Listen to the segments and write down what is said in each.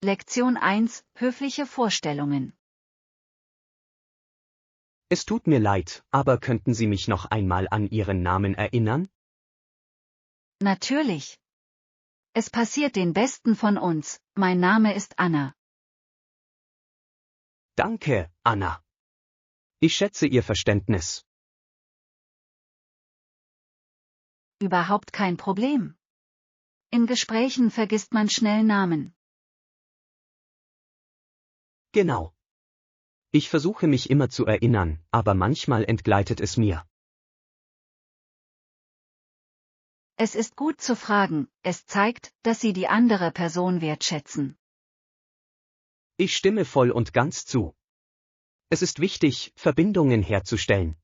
Lektion 1: Höfliche Vorstellungen. Es tut mir leid, aber könnten Sie mich noch einmal an Ihren Namen erinnern? Natürlich. Es passiert den Besten von uns, mein Name ist Anna. Danke, Anna. Ich schätze Ihr Verständnis. Überhaupt kein Problem. In Gesprächen vergisst man schnell Namen. Genau. Ich versuche mich immer zu erinnern, aber manchmal entgleitet es mir. Es ist gut zu fragen, es zeigt, dass Sie die andere Person wertschätzen. Ich stimme voll und ganz zu. Es ist wichtig, Verbindungen herzustellen.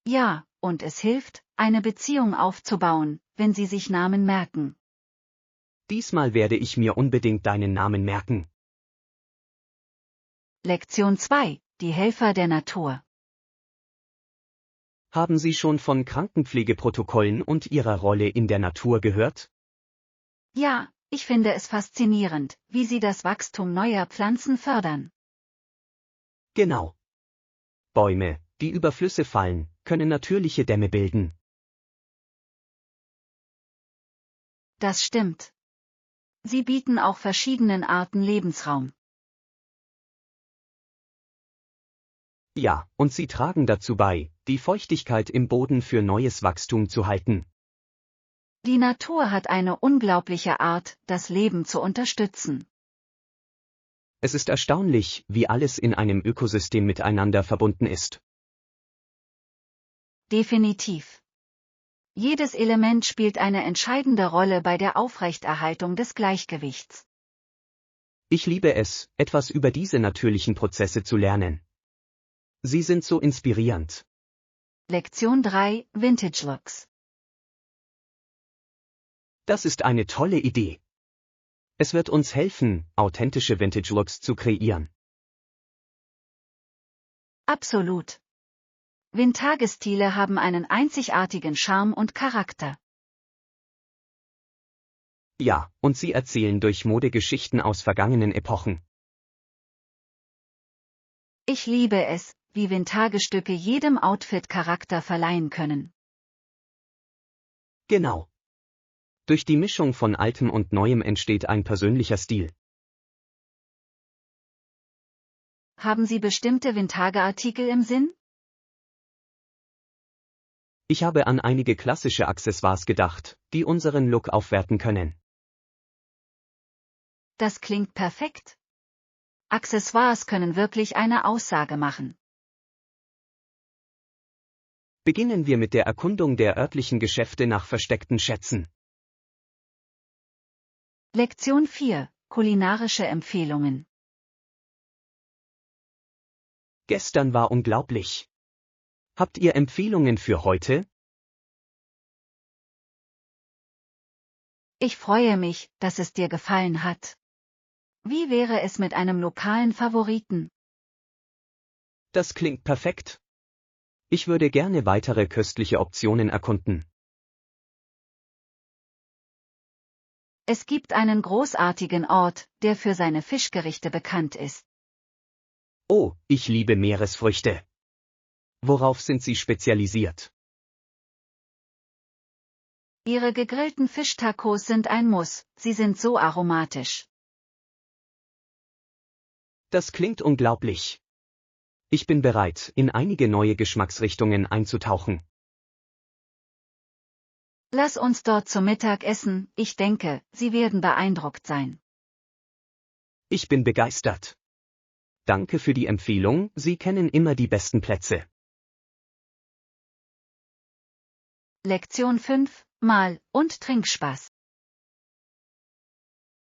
Ja, und es hilft, eine Beziehung aufzubauen, wenn Sie sich Namen merken. Diesmal werde ich mir unbedingt deinen Namen merken. Lektion 2: Die Helfer der Natur. Haben Sie schon von Krankenpflegeprotokollen und ihrer Rolle in der Natur gehört? Ja, ich finde es faszinierend, wie Sie das Wachstum neuer Pflanzen fördern. Genau. Bäume, die über Flüsse fallen, können natürliche Dämme bilden. Das stimmt. Sie bieten auch verschiedenen Arten Lebensraum. Ja, und sie tragen dazu bei, die Feuchtigkeit im Boden für neues Wachstum zu halten. Die Natur hat eine unglaubliche Art, das Leben zu unterstützen. Es ist erstaunlich, wie alles in einem Ökosystem miteinander verbunden ist. Definitiv. Jedes Element spielt eine entscheidende Rolle bei der Aufrechterhaltung des Gleichgewichts. Ich liebe es, etwas über diese natürlichen Prozesse zu lernen. Sie sind so inspirierend. Lektion 3: Vintage Looks. Das ist eine tolle Idee. Es wird uns helfen, authentische Vintage-Looks zu kreieren. Absolut. Vintage-Stile haben einen einzigartigen Charme und Charakter. Ja, und sie erzählen durch Mode Geschichten aus vergangenen Epochen. Ich liebe es, wie Vintage-Stücke jedem Outfit Charakter verleihen können. Genau. Durch die Mischung von Altem und Neuem entsteht ein persönlicher Stil. Haben Sie bestimmte Vintage-Artikel im Sinn? Ich habe an einige klassische Accessoires gedacht, die unseren Look aufwerten können. Das klingt perfekt. Accessoires können wirklich eine Aussage machen. Beginnen wir mit der Erkundung der örtlichen Geschäfte nach versteckten Schätzen. Lektion 4: Kulinarische Empfehlungen. Gestern war unglaublich. Habt ihr Empfehlungen für heute? Ich freue mich, dass es dir gefallen hat. Wie wäre es mit einem lokalen Favoriten? Das klingt perfekt. Ich würde gerne weitere köstliche Optionen erkunden. Es gibt einen großartigen Ort, der für seine Fischgerichte bekannt ist. Oh, ich liebe Meeresfrüchte. Worauf sind Sie spezialisiert? Ihre gegrillten Fischtacos sind ein Muss, sie sind so aromatisch. Das klingt unglaublich. Ich bin bereit, in einige neue Geschmacksrichtungen einzutauchen. Lass uns dort zu Mittag essen, ich denke, Sie werden beeindruckt sein. Ich bin begeistert. Danke für die Empfehlung, Sie kennen immer die besten Plätze. Lektion 5: Mal- und Trinkspaß.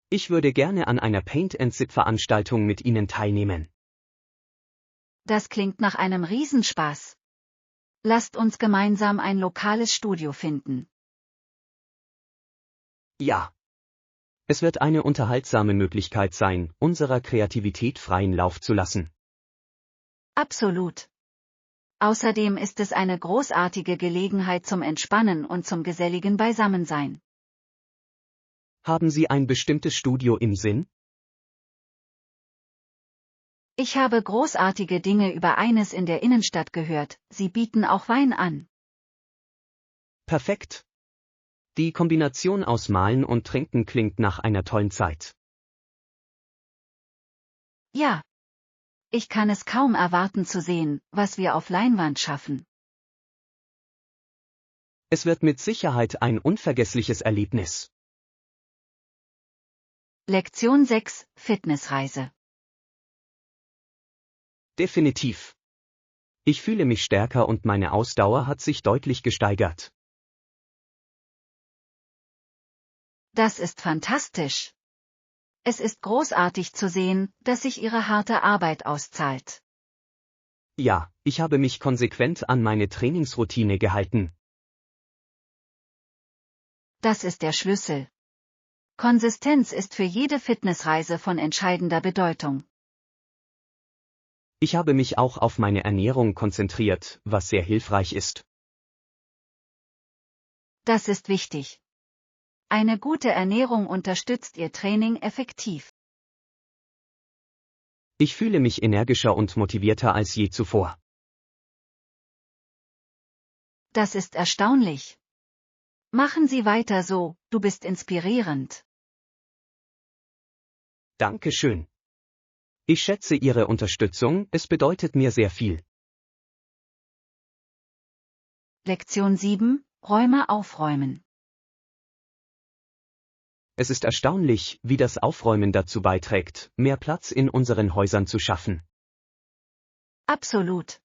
Ich würde gerne an einer Paint-and-Sip-Veranstaltung mit Ihnen teilnehmen. Das klingt nach einem Riesenspaß. Lasst uns gemeinsam ein lokales Studio finden. Ja. Es wird eine unterhaltsame Möglichkeit sein, unserer Kreativität freien Lauf zu lassen. Absolut. Außerdem ist es eine großartige Gelegenheit zum Entspannen und zum geselligen Beisammensein. Haben Sie ein bestimmtes Studio im Sinn? Ich habe großartige Dinge über eines in der Innenstadt gehört, sie bieten auch Wein an. Perfekt. Die Kombination aus Malen und Trinken klingt nach einer tollen Zeit. Ja. Ich kann es kaum erwarten zu sehen, was wir auf Leinwand schaffen. Es wird mit Sicherheit ein unvergessliches Erlebnis. Lektion 6, Fitnessreise. Definitiv. Ich fühle mich stärker und meine Ausdauer hat sich deutlich gesteigert. Das ist fantastisch. Es ist großartig zu sehen, dass sich Ihre harte Arbeit auszahlt. Ja, ich habe mich konsequent an meine Trainingsroutine gehalten. Das ist der Schlüssel. Konsistenz ist für jede Fitnessreise von entscheidender Bedeutung. Ich habe mich auch auf meine Ernährung konzentriert, was sehr hilfreich ist. Das ist wichtig. Eine gute Ernährung unterstützt Ihr Training effektiv. Ich fühle mich energischer und motivierter als je zuvor. Das ist erstaunlich. Machen Sie weiter so, du bist inspirierend. Dankeschön. Ich schätze Ihre Unterstützung, es bedeutet mir sehr viel. Lektion 7, Räume aufräumen. Es ist erstaunlich, wie das Aufräumen dazu beiträgt, mehr Platz in unseren Häusern zu schaffen. Absolut.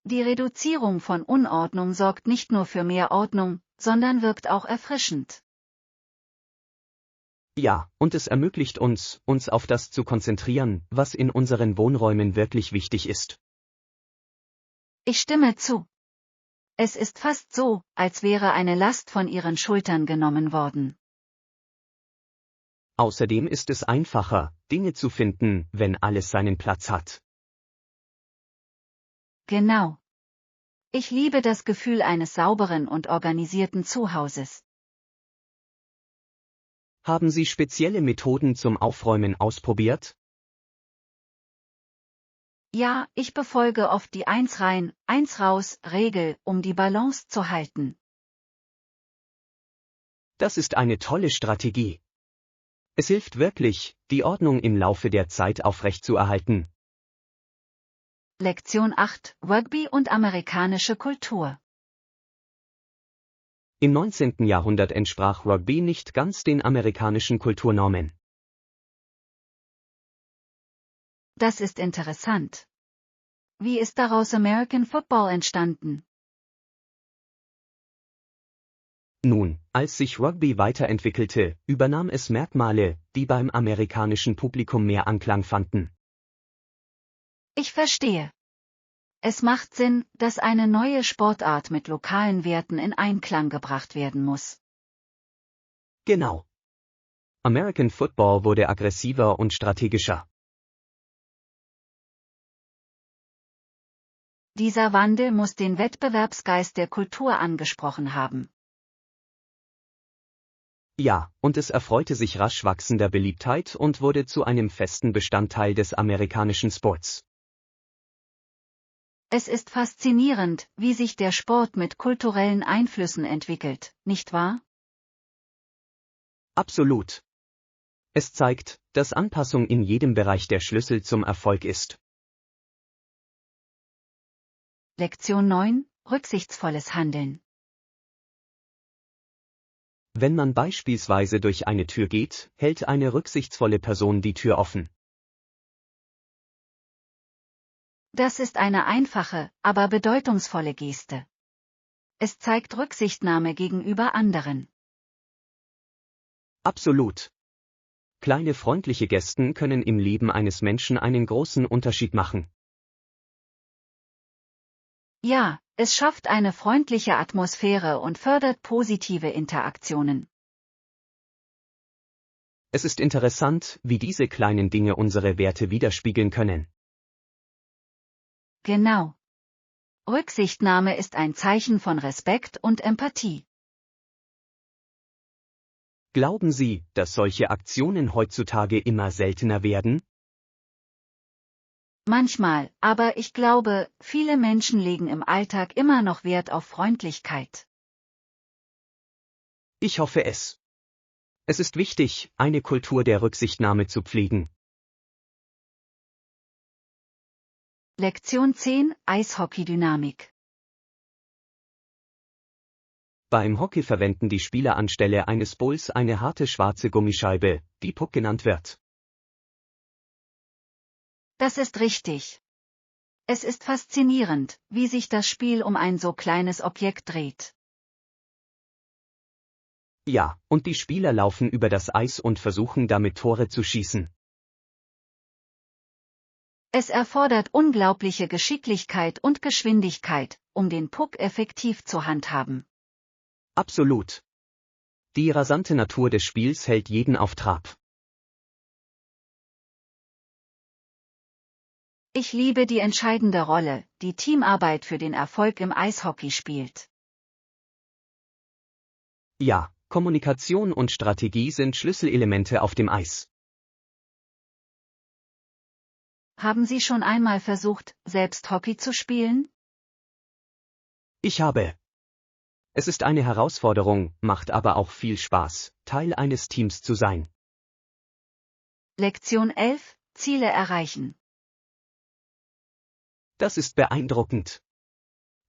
Die Reduzierung von Unordnung sorgt nicht nur für mehr Ordnung, sondern wirkt auch erfrischend. Ja, und es ermöglicht uns, uns auf das zu konzentrieren, was in unseren Wohnräumen wirklich wichtig ist. Ich stimme zu. Es ist fast so, als wäre eine Last von Ihren Schultern genommen worden. Außerdem ist es einfacher, Dinge zu finden, wenn alles seinen Platz hat. Genau. Ich liebe das Gefühl eines sauberen und organisierten Zuhauses. Haben Sie spezielle Methoden zum Aufräumen ausprobiert? Ja, ich befolge oft die 1 rein, 1 raus Regel, um die Balance zu halten. Das ist eine tolle Strategie. Es hilft wirklich, die Ordnung im Laufe der Zeit aufrechtzuerhalten. Lektion 8, Rugby und amerikanische Kultur. Im 19. Jahrhundert entsprach Rugby nicht ganz den amerikanischen Kulturnormen. Das ist interessant. Wie ist daraus American Football entstanden? Nun, als sich Rugby weiterentwickelte, übernahm es Merkmale, die beim amerikanischen Publikum mehr Anklang fanden. Ich verstehe. Es macht Sinn, dass eine neue Sportart mit lokalen Werten in Einklang gebracht werden muss. Genau. American Football wurde aggressiver und strategischer. Dieser Wandel muss den Wettbewerbsgeist der Kultur angesprochen haben. Ja, und es erfreute sich rasch wachsender Beliebtheit und wurde zu einem festen Bestandteil des amerikanischen Sports. Es ist faszinierend, wie sich der Sport mit kulturellen Einflüssen entwickelt, nicht wahr? Absolut. Es zeigt, dass Anpassung in jedem Bereich der Schlüssel zum Erfolg ist. Lektion 9, rücksichtsvolles Handeln. Wenn man beispielsweise durch eine Tür geht, hält eine rücksichtsvolle Person die Tür offen. Das ist eine einfache, aber bedeutungsvolle Geste. Es zeigt Rücksichtnahme gegenüber anderen. Absolut. Kleine freundliche Gesten können im Leben eines Menschen einen großen Unterschied machen. Ja, es schafft eine freundliche Atmosphäre und fördert positive Interaktionen. Es ist interessant, wie diese kleinen Dinge unsere Werte widerspiegeln können. Genau. Rücksichtnahme ist ein Zeichen von Respekt und Empathie. Glauben Sie, dass solche Aktionen heutzutage immer seltener werden? Manchmal, aber ich glaube, viele Menschen legen im Alltag immer noch Wert auf Freundlichkeit. Ich hoffe es. Es ist wichtig, eine Kultur der Rücksichtnahme zu pflegen. Lektion 10: Eishockey-Dynamik. Beim Hockey verwenden die Spieler anstelle eines Bulls eine harte schwarze Gummischeibe, die Puck genannt wird. Das ist richtig. Es ist faszinierend, wie sich das Spiel um ein so kleines Objekt dreht. Ja, und die Spieler laufen über das Eis und versuchen damit Tore zu schießen. Es erfordert unglaubliche Geschicklichkeit und Geschwindigkeit, um den Puck effektiv zu handhaben. Absolut. Die rasante Natur des Spiels hält jeden auf Trab. Ich liebe die entscheidende Rolle, die Teamarbeit für den Erfolg im Eishockey spielt. Ja, Kommunikation und Strategie sind Schlüsselelemente auf dem Eis. Haben Sie schon einmal versucht, selbst Hockey zu spielen? Ich habe. Es ist eine Herausforderung, macht aber auch viel Spaß, Teil eines Teams zu sein. Lektion 11: Ziele erreichen. Das ist beeindruckend.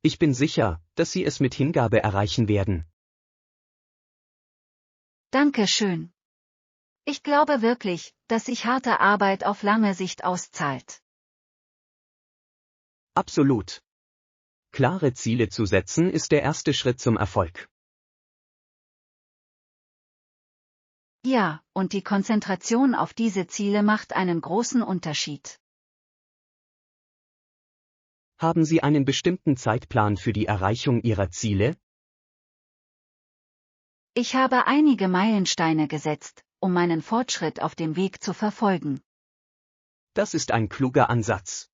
Ich bin sicher, dass Sie es mit Hingabe erreichen werden. Danke schön. Ich glaube wirklich, dass sich harte Arbeit auf lange Sicht auszahlt. Absolut. Klare Ziele zu setzen ist der erste Schritt zum Erfolg. Ja, und die Konzentration auf diese Ziele macht einen großen Unterschied. Haben Sie einen bestimmten Zeitplan für die Erreichung Ihrer Ziele? Ich habe einige Meilensteine gesetzt, um meinen Fortschritt auf dem Weg zu verfolgen. Das ist ein kluger Ansatz.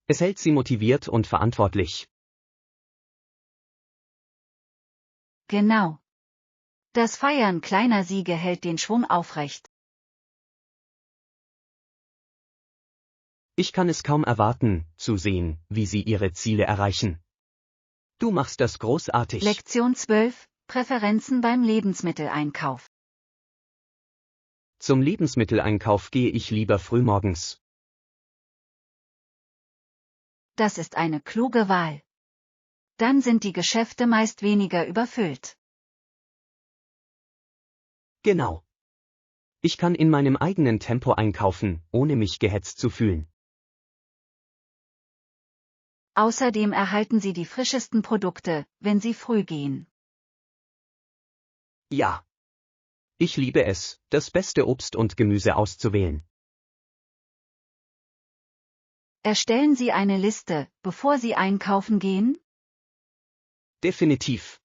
Es hält Sie motiviert und verantwortlich. Genau. Das Feiern kleiner Siege hält den Schwung aufrecht. Ich kann es kaum erwarten, zu sehen, wie Sie Ihre Ziele erreichen. Du machst das großartig. Lektion 12: Präferenzen beim Lebensmitteleinkauf. Zum Lebensmitteleinkauf gehe ich lieber frühmorgens. Das ist eine kluge Wahl. Dann sind die Geschäfte meist weniger überfüllt. Genau. Ich kann in meinem eigenen Tempo einkaufen, ohne mich gehetzt zu fühlen. Außerdem erhalten Sie die frischesten Produkte, wenn Sie früh gehen. Ja. Ich liebe es, das beste Obst und Gemüse auszuwählen. Erstellen Sie eine Liste, bevor Sie einkaufen gehen? Definitiv.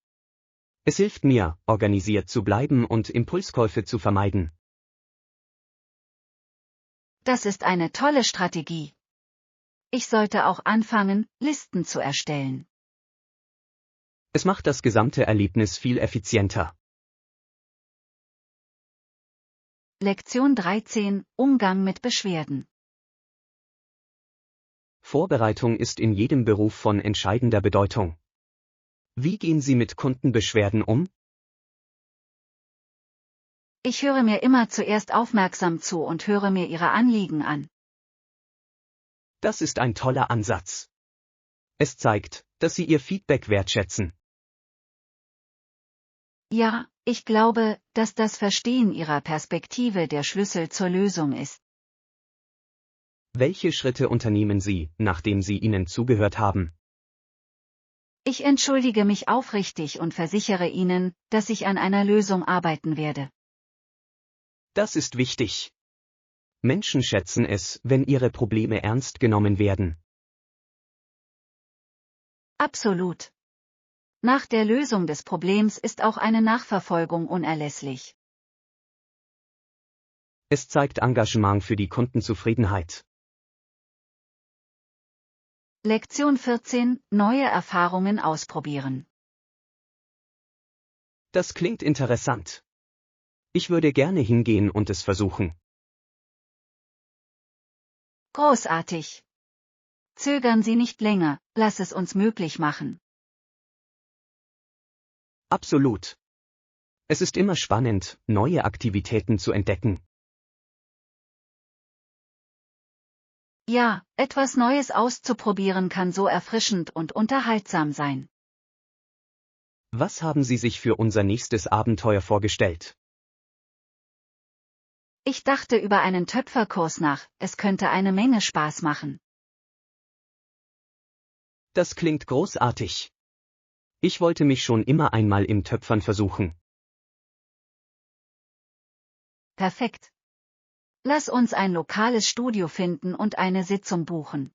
Es hilft mir, organisiert zu bleiben und Impulskäufe zu vermeiden. Das ist eine tolle Strategie. Ich sollte auch anfangen, Listen zu erstellen. Es macht das gesamte Erlebnis viel effizienter. Lektion 13: Umgang mit Beschwerden. Vorbereitung ist in jedem Beruf von entscheidender Bedeutung. Wie gehen Sie mit Kundenbeschwerden um? Ich höre mir immer zuerst aufmerksam zu und höre mir Ihre Anliegen an. Das ist ein toller Ansatz. Es zeigt, dass Sie Ihr Feedback wertschätzen. Ja, ich glaube, dass das Verstehen Ihrer Perspektive der Schlüssel zur Lösung ist. Welche Schritte unternehmen Sie, nachdem Sie ihnen zugehört haben? Ich entschuldige mich aufrichtig und versichere Ihnen, dass ich an einer Lösung arbeiten werde. Das ist wichtig. Menschen schätzen es, wenn ihre Probleme ernst genommen werden. Absolut. Nach der Lösung des Problems ist auch eine Nachverfolgung unerlässlich. Es zeigt Engagement für die Kundenzufriedenheit. Lektion 14: Neue Erfahrungen ausprobieren. Das klingt interessant. Ich würde gerne hingehen und es versuchen. Großartig. Zögern Sie nicht länger, lass es uns möglich machen. Absolut. Es ist immer spannend, neue Aktivitäten zu entdecken. Ja, etwas Neues auszuprobieren kann so erfrischend und unterhaltsam sein. Was haben Sie sich für unser nächstes Abenteuer vorgestellt? Ich dachte über einen Töpferkurs nach, es könnte eine Menge Spaß machen. Das klingt großartig. Ich wollte mich schon immer einmal im Töpfern versuchen. Perfekt. Lass uns ein lokales Studio finden und eine Sitzung buchen.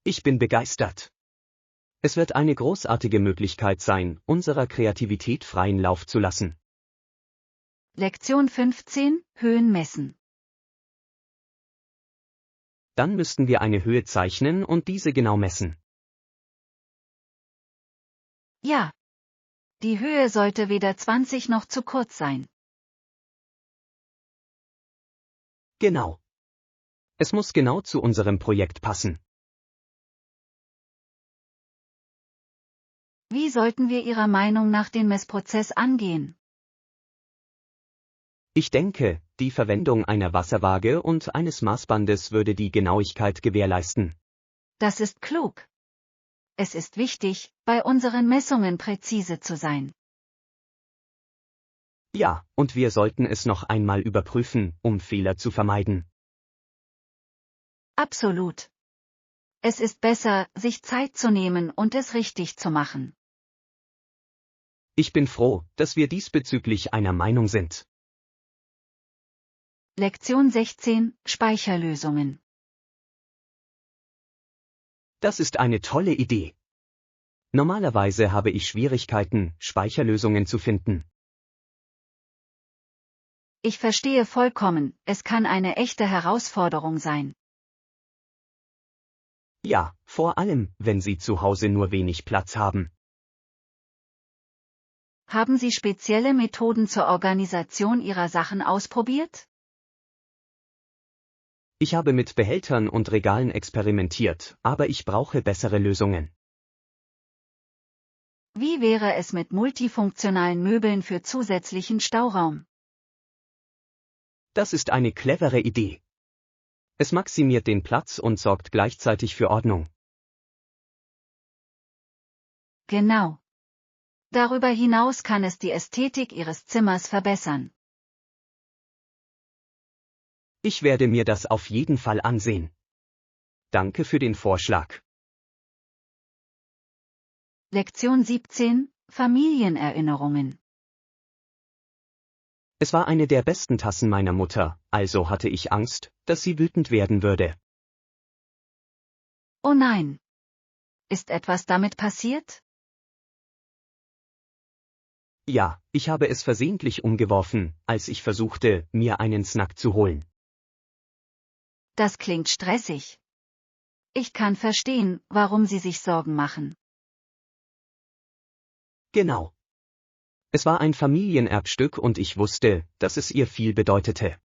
Ich bin begeistert. Es wird eine großartige Möglichkeit sein, unserer Kreativität freien Lauf zu lassen. Lektion 15: Höhen messen. Dann müssten wir eine Höhe zeichnen und diese genau messen. Ja. Die Höhe sollte weder 20 noch zu kurz sein. Genau. Es muss genau zu unserem Projekt passen. Wie sollten wir Ihrer Meinung nach den Messprozess angehen? Ich denke, die Verwendung einer Wasserwaage und eines Maßbandes würde die Genauigkeit gewährleisten. Das ist klug. Es ist wichtig, bei unseren Messungen präzise zu sein. Ja, und wir sollten es noch einmal überprüfen, um Fehler zu vermeiden. Absolut. Es ist besser, sich Zeit zu nehmen und es richtig zu machen. Ich bin froh, dass wir diesbezüglich einer Meinung sind. Lektion 16: Speicherlösungen. Das ist eine tolle Idee. Normalerweise habe ich Schwierigkeiten, Speicherlösungen zu finden. Ich verstehe vollkommen, es kann eine echte Herausforderung sein. Ja, vor allem, wenn Sie zu Hause nur wenig Platz haben. Haben Sie spezielle Methoden zur Organisation Ihrer Sachen ausprobiert? Ich habe mit Behältern und Regalen experimentiert, aber ich brauche bessere Lösungen. Wie wäre es mit multifunktionalen Möbeln für zusätzlichen Stauraum? Das ist eine clevere Idee. Es maximiert den Platz und sorgt gleichzeitig für Ordnung. Genau. Darüber hinaus kann es die Ästhetik Ihres Zimmers verbessern. Ich werde mir das auf jeden Fall ansehen. Danke für den Vorschlag. Lektion 17: Familienerinnerungen. Es war eine der besten Tassen meiner Mutter, also hatte ich Angst, dass sie wütend werden würde. Oh nein. Ist etwas damit passiert? Ja, ich habe es versehentlich umgeworfen, als ich versuchte, mir einen Snack zu holen. Das klingt stressig. Ich kann verstehen, warum Sie sich Sorgen machen. Genau. Es war ein Familienerbstück und ich wusste, dass es ihr viel bedeutete.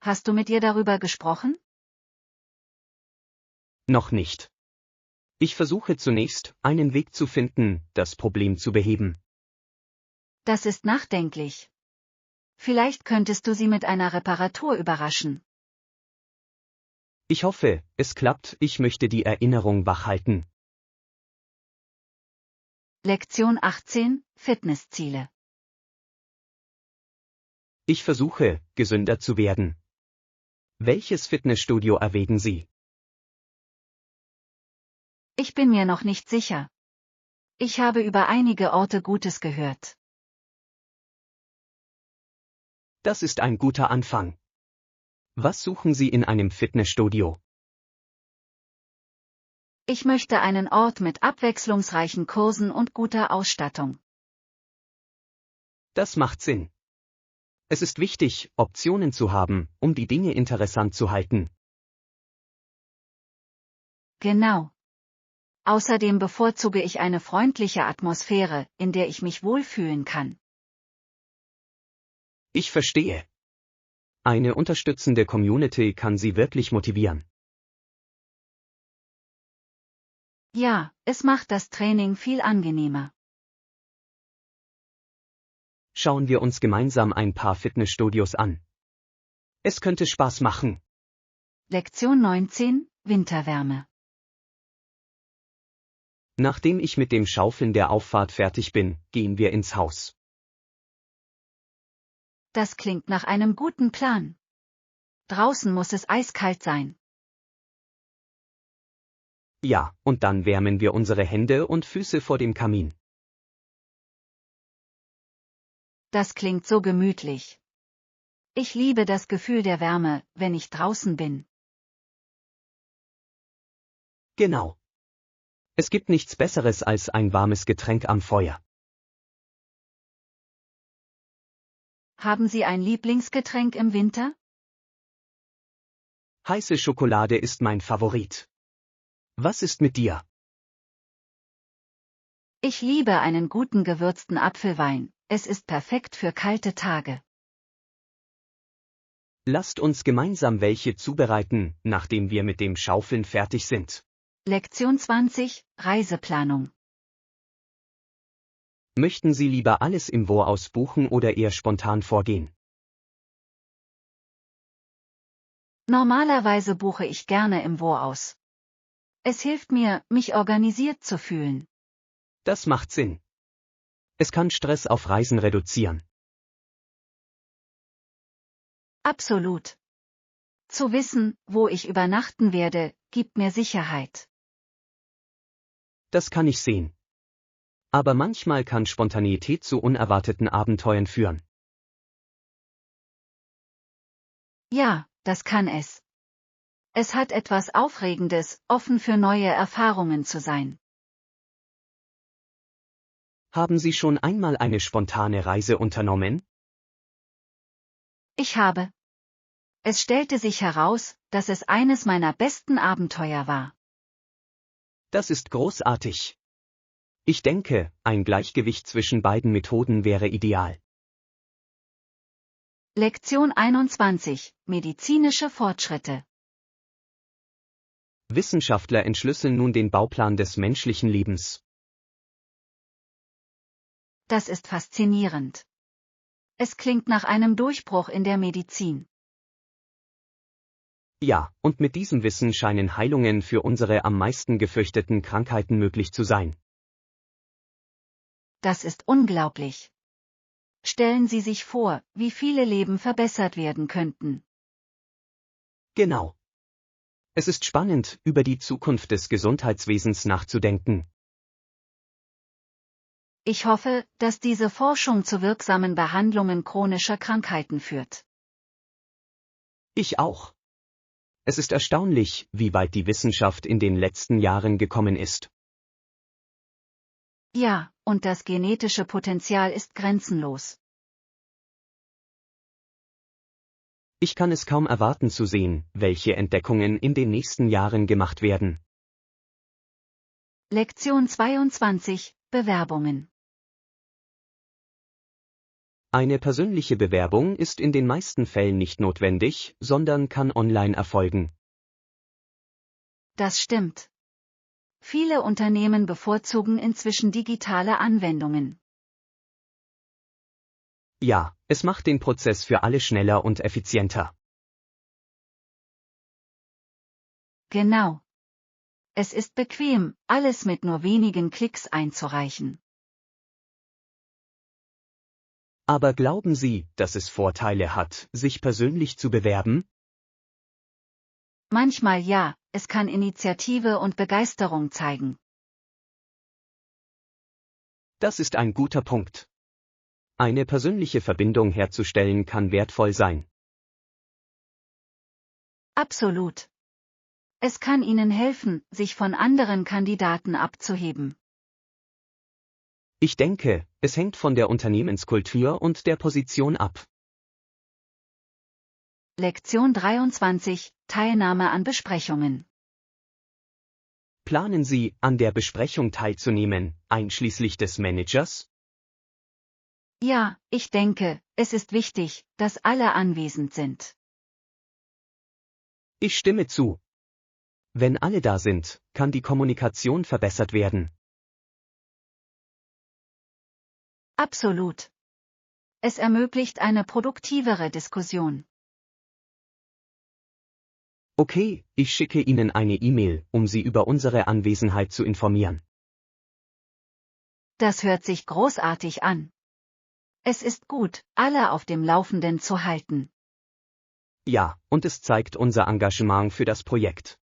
Hast du mit ihr darüber gesprochen? Noch nicht. Ich versuche zunächst, einen Weg zu finden, das Problem zu beheben. Das ist nachdenklich. Vielleicht könntest du sie mit einer Reparatur überraschen. Ich hoffe, es klappt, ich möchte die Erinnerung wachhalten. Lektion 18: Fitnessziele. Ich versuche, gesünder zu werden. Welches Fitnessstudio erwägen Sie? Ich bin mir noch nicht sicher. Ich habe über einige Orte Gutes gehört. Das ist ein guter Anfang. Was suchen Sie in einem Fitnessstudio? Ich möchte einen Ort mit abwechslungsreichen Kursen und guter Ausstattung. Das macht Sinn. Es ist wichtig, Optionen zu haben, um die Dinge interessant zu halten. Genau. Außerdem bevorzuge ich eine freundliche Atmosphäre, in der ich mich wohlfühlen kann. Ich verstehe. Eine unterstützende Community kann Sie wirklich motivieren. Ja, es macht das Training viel angenehmer. Schauen wir uns gemeinsam ein paar Fitnessstudios an. Es könnte Spaß machen. Lektion 19, Winterwärme. Nachdem ich mit dem Schaufeln der Auffahrt fertig bin, gehen wir ins Haus. Das klingt nach einem guten Plan. Draußen muss es eiskalt sein. Ja, und dann wärmen wir unsere Hände und Füße vor dem Kamin. Das klingt so gemütlich. Ich liebe das Gefühl der Wärme, wenn ich draußen bin. Genau. Es gibt nichts Besseres als ein warmes Getränk am Feuer. Haben Sie ein Lieblingsgetränk im Winter? Heiße Schokolade ist mein Favorit. Was ist mit dir? Ich liebe einen guten gewürzten Apfelwein, es ist perfekt für kalte Tage. Lasst uns gemeinsam welche zubereiten, nachdem wir mit dem Schaufeln fertig sind. Lektion 20, Reiseplanung. Möchten Sie lieber alles im Voraus buchen oder eher spontan vorgehen? Normalerweise buche ich gerne im Voraus. Es hilft mir, mich organisiert zu fühlen. Das macht Sinn. Es kann Stress auf Reisen reduzieren. Absolut. Zu wissen, wo ich übernachten werde, gibt mir Sicherheit. Das kann ich sehen. Aber manchmal kann Spontaneität zu unerwarteten Abenteuern führen. Ja, das kann es. Es hat etwas Aufregendes, offen für neue Erfahrungen zu sein. Haben Sie schon einmal eine spontane Reise unternommen? Ich habe. Es stellte sich heraus, dass es eines meiner besten Abenteuer war. Das ist großartig. Ich denke, ein Gleichgewicht zwischen beiden Methoden wäre ideal. Lektion 21, medizinische Fortschritte. Wissenschaftler entschlüsseln nun den Bauplan des menschlichen Lebens. Das ist faszinierend. Es klingt nach einem Durchbruch in der Medizin. Ja, und mit diesem Wissen scheinen Heilungen für unsere am meisten gefürchteten Krankheiten möglich zu sein. Das ist unglaublich. Stellen Sie sich vor, wie viele Leben verbessert werden könnten. Genau. Es ist spannend, über die Zukunft des Gesundheitswesens nachzudenken. Ich hoffe, dass diese Forschung zu wirksamen Behandlungen chronischer Krankheiten führt. Ich auch. Es ist erstaunlich, wie weit die Wissenschaft in den letzten Jahren gekommen ist. Ja, und das genetische Potenzial ist grenzenlos. Ich kann es kaum erwarten zu sehen, welche Entdeckungen in den nächsten Jahren gemacht werden. Lektion 22, Bewerbungen. Eine persönliche Bewerbung ist in den meisten Fällen nicht notwendig, sondern kann online erfolgen. Das stimmt. Viele Unternehmen bevorzugen inzwischen digitale Anwendungen. Ja, es macht den Prozess für alle schneller und effizienter. Genau. Es ist bequem, alles mit nur wenigen Klicks einzureichen. Aber glauben Sie, dass es Vorteile hat, sich persönlich zu bewerben? Manchmal ja, es kann Initiative und Begeisterung zeigen. Das ist ein guter Punkt. Eine persönliche Verbindung herzustellen kann wertvoll sein. Absolut. Es kann Ihnen helfen, sich von anderen Kandidaten abzuheben. Ich denke, es hängt von der Unternehmenskultur und der Position ab. Lektion 23, Teilnahme an Besprechungen. Planen Sie, an der Besprechung teilzunehmen, einschließlich des Managers? Ja, ich denke, es ist wichtig, dass alle anwesend sind. Ich stimme zu. Wenn alle da sind, kann die Kommunikation verbessert werden. Absolut. Es ermöglicht eine produktivere Diskussion. Okay, ich schicke Ihnen eine E-Mail, um Sie über unsere Anwesenheit zu informieren. Das hört sich großartig an. Es ist gut, alle auf dem Laufenden zu halten. Ja, und es zeigt unser Engagement für das Projekt.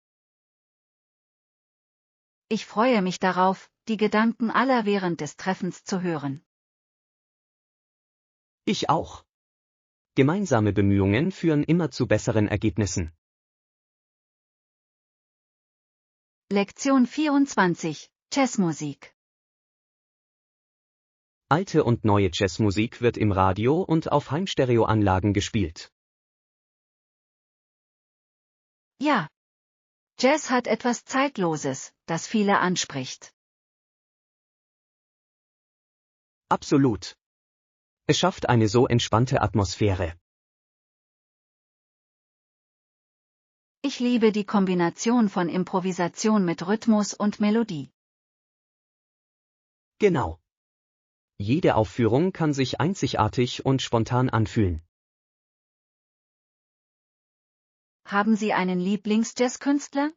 Ich freue mich darauf, die Gedanken aller während des Treffens zu hören. Ich auch. Gemeinsame Bemühungen führen immer zu besseren Ergebnissen. Lektion 24: Jazzmusik. Alte und neue Jazzmusik wird im Radio und auf Heimstereoanlagen gespielt. Ja. Jazz hat etwas Zeitloses, das viele anspricht. Absolut. Es schafft eine so entspannte Atmosphäre. Ich liebe die Kombination von Improvisation mit Rhythmus und Melodie. Genau. Jede Aufführung kann sich einzigartig und spontan anfühlen. Haben Sie einen Lieblings-Jazzkünstler?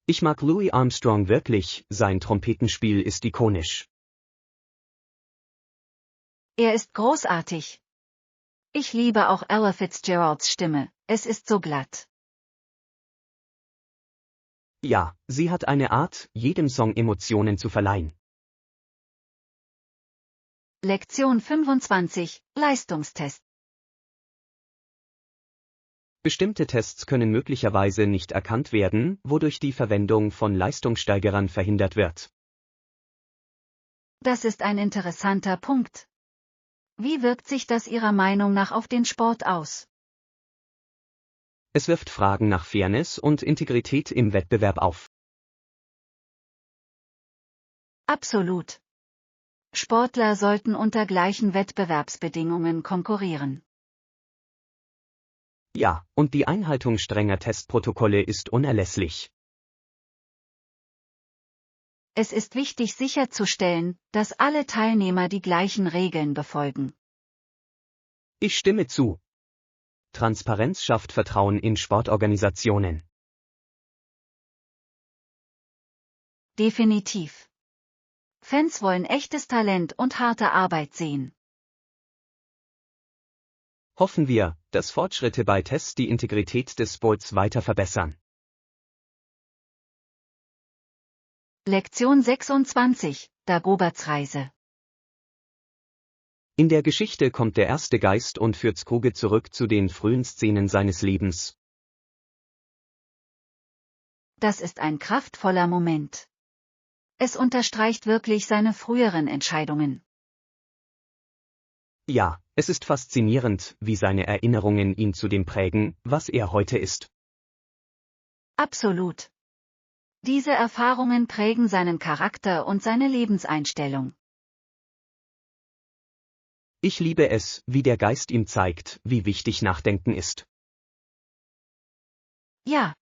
Ich mag Louis Armstrong wirklich, sein Trompetenspiel ist ikonisch. Er ist großartig. Ich liebe auch Ella Fitzgeralds Stimme, es ist so glatt. Ja, sie hat eine Art, jedem Song Emotionen zu verleihen. Lektion 25: Leistungstest. Bestimmte Tests können möglicherweise nicht erkannt werden, wodurch die Verwendung von Leistungssteigerern verhindert wird. Das ist ein interessanter Punkt. Wie wirkt sich das Ihrer Meinung nach auf den Sport aus? Es wirft Fragen nach Fairness und Integrität im Wettbewerb auf. Absolut. Sportler sollten unter gleichen Wettbewerbsbedingungen konkurrieren. Ja, und die Einhaltung strenger Testprotokolle ist unerlässlich. Es ist wichtig sicherzustellen, dass alle Teilnehmer die gleichen Regeln befolgen. Ich stimme zu. Transparenz schafft Vertrauen in Sportorganisationen. Definitiv. Fans wollen echtes Talent und harte Arbeit sehen. Hoffen wir, dass Fortschritte bei Tests die Integrität des Sports weiter verbessern. Lektion 26: Dagoberts Reise. In der Geschichte kommt der erste Geist und führt Scrooge zurück zu den frühen Szenen seines Lebens. Das ist ein kraftvoller Moment. Es unterstreicht wirklich seine früheren Entscheidungen. Ja, es ist faszinierend, wie seine Erinnerungen ihn zu dem prägen, was er heute ist. Absolut. Diese Erfahrungen prägen seinen Charakter und seine Lebenseinstellung. Ich liebe es, wie der Geist ihm zeigt, wie wichtig Nachdenken ist. Ja.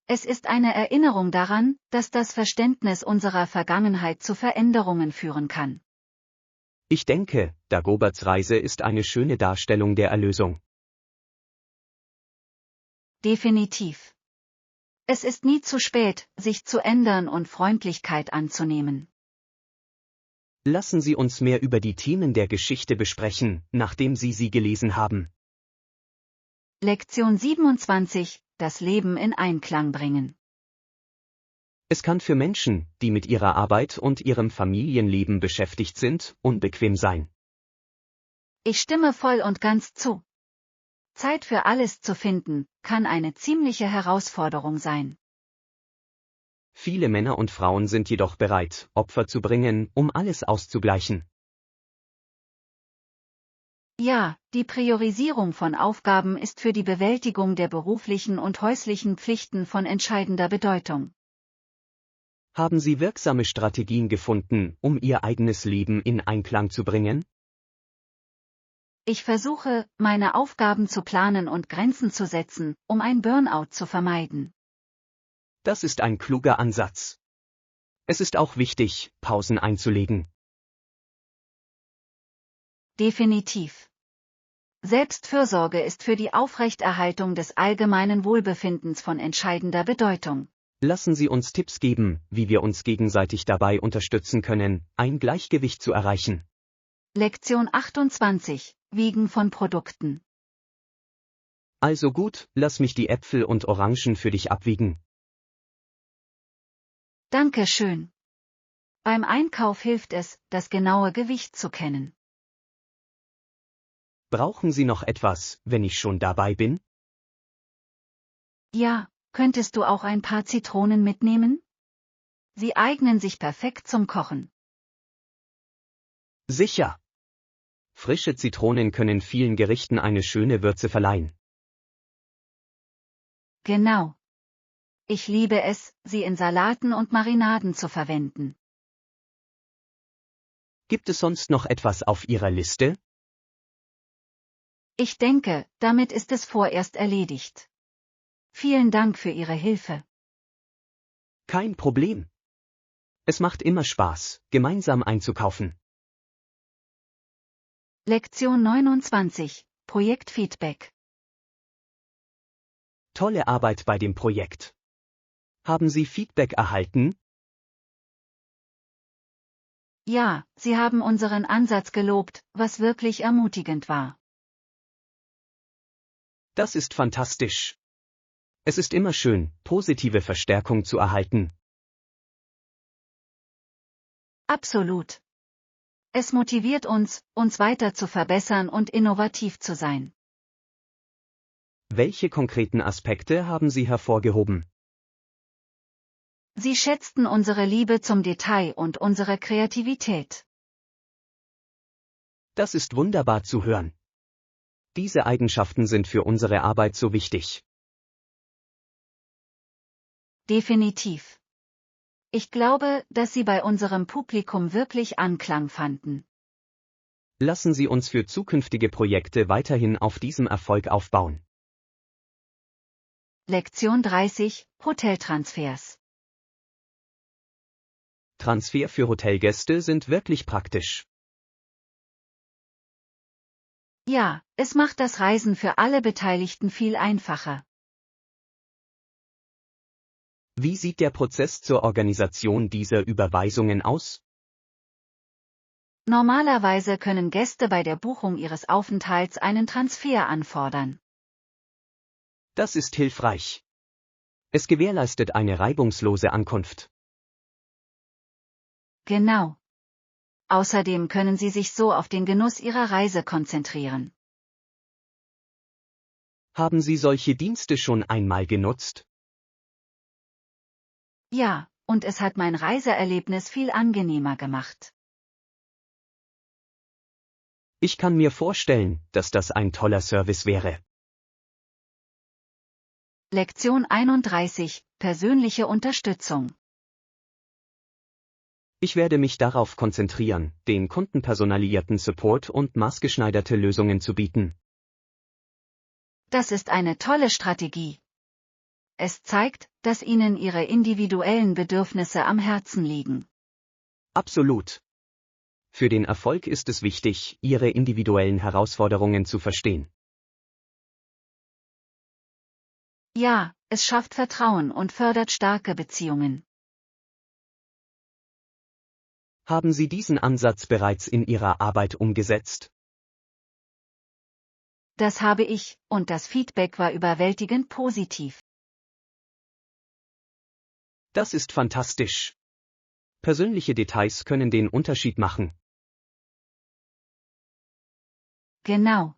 Es ist eine Erinnerung daran, dass das Verständnis unserer Vergangenheit zu Veränderungen führen kann. Ich denke, Dagoberts Reise ist eine schöne Darstellung der Erlösung. Definitiv. Es ist nie zu spät, sich zu ändern und Freundlichkeit anzunehmen. Lassen Sie uns mehr über die Themen der Geschichte besprechen, nachdem Sie sie gelesen haben. Lektion 27: Das Leben in Einklang bringen. Es kann für Menschen, die mit ihrer Arbeit und ihrem Familienleben beschäftigt sind, unbequem sein. Ich stimme voll und ganz zu. Zeit für alles zu finden, kann eine ziemliche Herausforderung sein. Viele Männer und Frauen sind jedoch bereit, Opfer zu bringen, um alles auszugleichen. Ja, die Priorisierung von Aufgaben ist für die Bewältigung der beruflichen und häuslichen Pflichten von entscheidender Bedeutung. Haben Sie wirksame Strategien gefunden, um Ihr eigenes Leben in Einklang zu bringen? Ich versuche, meine Aufgaben zu planen und Grenzen zu setzen, um ein Burnout zu vermeiden. Das ist ein kluger Ansatz. Es ist auch wichtig, Pausen einzulegen. Definitiv. Selbstfürsorge ist für die Aufrechterhaltung des allgemeinen Wohlbefindens von entscheidender Bedeutung. Lassen Sie uns Tipps geben, wie wir uns gegenseitig dabei unterstützen können, ein Gleichgewicht zu erreichen. Lektion 28. Wiegen von Produkten. Also gut, lass mich die Äpfel und Orangen für dich abwiegen. Danke schön. Beim Einkauf hilft es, das genaue Gewicht zu kennen. Brauchen Sie noch etwas, wenn ich schon dabei bin? Ja, könntest du auch ein paar Zitronen mitnehmen? Sie eignen sich perfekt zum Kochen. Sicher. Frische Zitronen können vielen Gerichten eine schöne Würze verleihen. Genau. Ich liebe es, sie in Salaten und Marinaden zu verwenden. Gibt es sonst noch etwas auf Ihrer Liste? Ich denke, damit ist es vorerst erledigt. Vielen Dank für Ihre Hilfe. Kein Problem. Es macht immer Spaß, gemeinsam einzukaufen. Lektion 29. Projektfeedback. Tolle Arbeit bei dem Projekt. Haben Sie Feedback erhalten? Ja, Sie haben unseren Ansatz gelobt, was wirklich ermutigend war. Das ist fantastisch. Es ist immer schön, positive Verstärkung zu erhalten. Absolut. Es motiviert uns, uns weiter zu verbessern und innovativ zu sein. Welche konkreten Aspekte haben Sie hervorgehoben? Sie schätzten unsere Liebe zum Detail und unsere Kreativität. Das ist wunderbar zu hören. Diese Eigenschaften sind für unsere Arbeit so wichtig. Definitiv. Ich glaube, dass Sie bei unserem Publikum wirklich Anklang fanden. Lassen Sie uns für zukünftige Projekte weiterhin auf diesem Erfolg aufbauen. Lektion 30. Hoteltransfers. Transfer für Hotelgäste sind wirklich praktisch. Ja, es macht das Reisen für alle Beteiligten viel einfacher. Wie sieht der Prozess zur Organisation dieser Überweisungen aus? Normalerweise können Gäste bei der Buchung ihres Aufenthalts einen Transfer anfordern. Das ist hilfreich. Es gewährleistet eine reibungslose Ankunft. Genau. Außerdem können Sie sich so auf den Genuss Ihrer Reise konzentrieren. Haben Sie solche Dienste schon einmal genutzt? Ja, und es hat mein Reiseerlebnis viel angenehmer gemacht. Ich kann mir vorstellen, dass das ein toller Service wäre. Lektion 31. Persönliche Unterstützung. Ich werde mich darauf konzentrieren, den Kunden personalisierten Support und maßgeschneiderte Lösungen zu bieten. Das ist eine tolle Strategie. Es zeigt, dass Ihnen Ihre individuellen Bedürfnisse am Herzen liegen. Absolut. Für den Erfolg ist es wichtig, Ihre individuellen Herausforderungen zu verstehen. Ja, es schafft Vertrauen und fördert starke Beziehungen. Haben Sie diesen Ansatz bereits in Ihrer Arbeit umgesetzt? Das habe ich, und das Feedback war überwältigend positiv. Das ist fantastisch. Persönliche Details können den Unterschied machen. Genau.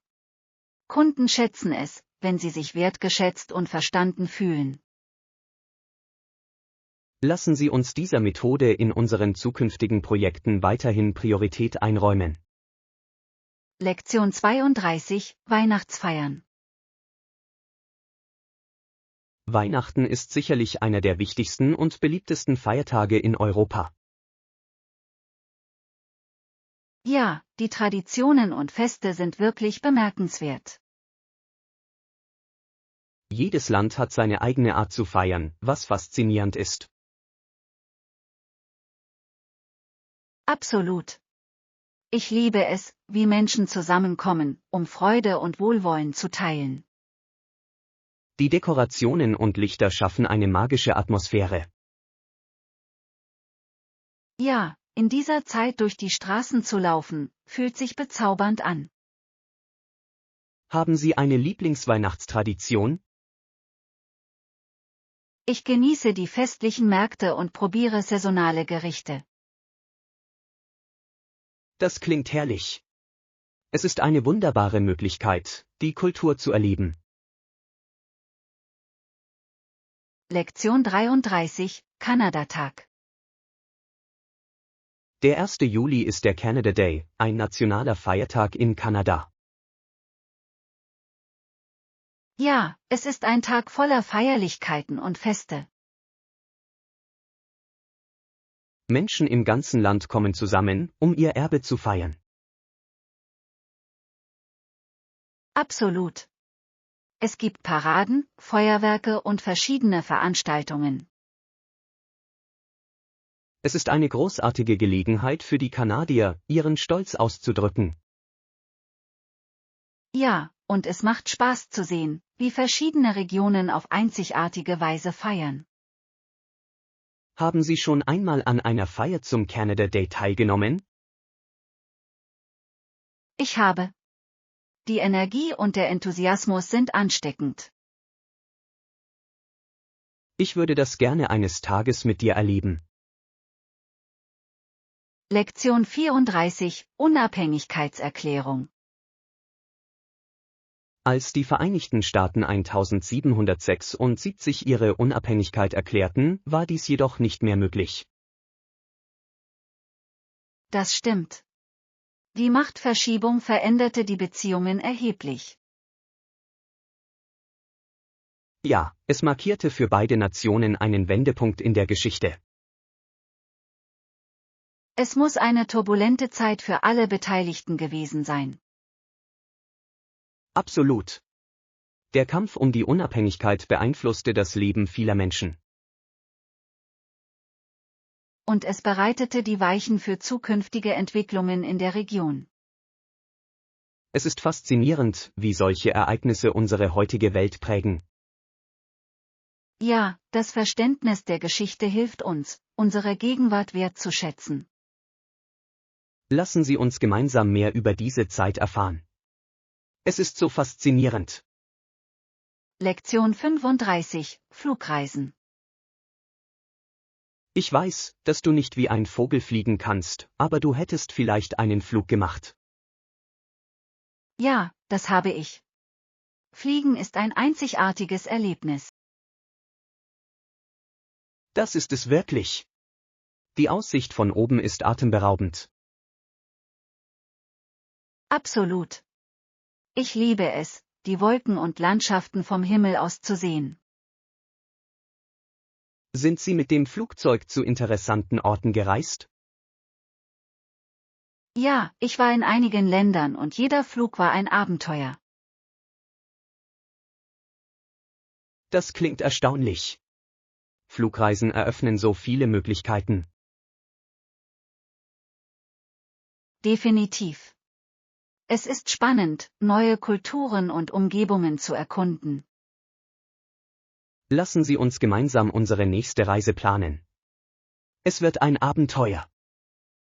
Kunden schätzen es, wenn sie sich wertgeschätzt und verstanden fühlen. Lassen Sie uns dieser Methode in unseren zukünftigen Projekten weiterhin Priorität einräumen. Lektion 32, Weihnachtsfeiern. Weihnachten ist sicherlich einer der wichtigsten und beliebtesten Feiertage in Europa. Ja, die Traditionen und Feste sind wirklich bemerkenswert. Jedes Land hat seine eigene Art zu feiern, was faszinierend ist. Absolut. Ich liebe es, wie Menschen zusammenkommen, um Freude und Wohlwollen zu teilen. Die Dekorationen und Lichter schaffen eine magische Atmosphäre. Ja, in dieser Zeit durch die Straßen zu laufen, fühlt sich bezaubernd an. Haben Sie eine Lieblingsweihnachtstradition? Ich genieße die festlichen Märkte und probiere saisonale Gerichte. Das klingt herrlich. Es ist eine wunderbare Möglichkeit, die Kultur zu erleben. Lektion 33, Kanada-Tag. Der 1. Juli ist der Canada Day, ein nationaler Feiertag in Kanada. Ja, es ist ein Tag voller Feierlichkeiten und Feste. Menschen im ganzen Land kommen zusammen, um ihr Erbe zu feiern. Absolut. Es gibt Paraden, Feuerwerke und verschiedene Veranstaltungen. Es ist eine großartige Gelegenheit für die Kanadier, ihren Stolz auszudrücken. Ja, und es macht Spaß zu sehen, wie verschiedene Regionen auf einzigartige Weise feiern. Haben Sie schon einmal an einer Feier zum Canada Day teilgenommen? Ich habe. Die Energie und der Enthusiasmus sind ansteckend. Ich würde das gerne eines Tages mit dir erleben. Lektion 34, Unabhängigkeitserklärung. Als die Vereinigten Staaten 1776 ihre Unabhängigkeit erklärten, war dies jedoch nicht mehr möglich. Das stimmt. Die Machtverschiebung veränderte die Beziehungen erheblich. Ja, es markierte für beide Nationen einen Wendepunkt in der Geschichte. Es muss eine turbulente Zeit für alle Beteiligten gewesen sein. Absolut. Der Kampf um die Unabhängigkeit beeinflusste das Leben vieler Menschen. Und es bereitete die Weichen für zukünftige Entwicklungen in der Region. Es ist faszinierend, wie solche Ereignisse unsere heutige Welt prägen. Ja, das Verständnis der Geschichte hilft uns, unsere Gegenwart wertzuschätzen. Lassen Sie uns gemeinsam mehr über diese Zeit erfahren. Es ist so faszinierend. Lektion 35, Flugreisen. Ich weiß, dass du nicht wie ein Vogel fliegen kannst, aber du hättest vielleicht einen Flug gemacht. Ja, das habe ich. Fliegen ist ein einzigartiges Erlebnis. Das ist es wirklich. Die Aussicht von oben ist atemberaubend. Absolut. Ich liebe es, die Wolken und Landschaften vom Himmel aus zu sehen. Sind Sie mit dem Flugzeug zu interessanten Orten gereist? Ja, ich war in einigen Ländern und jeder Flug war ein Abenteuer. Das klingt erstaunlich. Flugreisen eröffnen so viele Möglichkeiten. Definitiv. Es ist spannend, neue Kulturen und Umgebungen zu erkunden. Lassen Sie uns gemeinsam unsere nächste Reise planen. Es wird ein Abenteuer.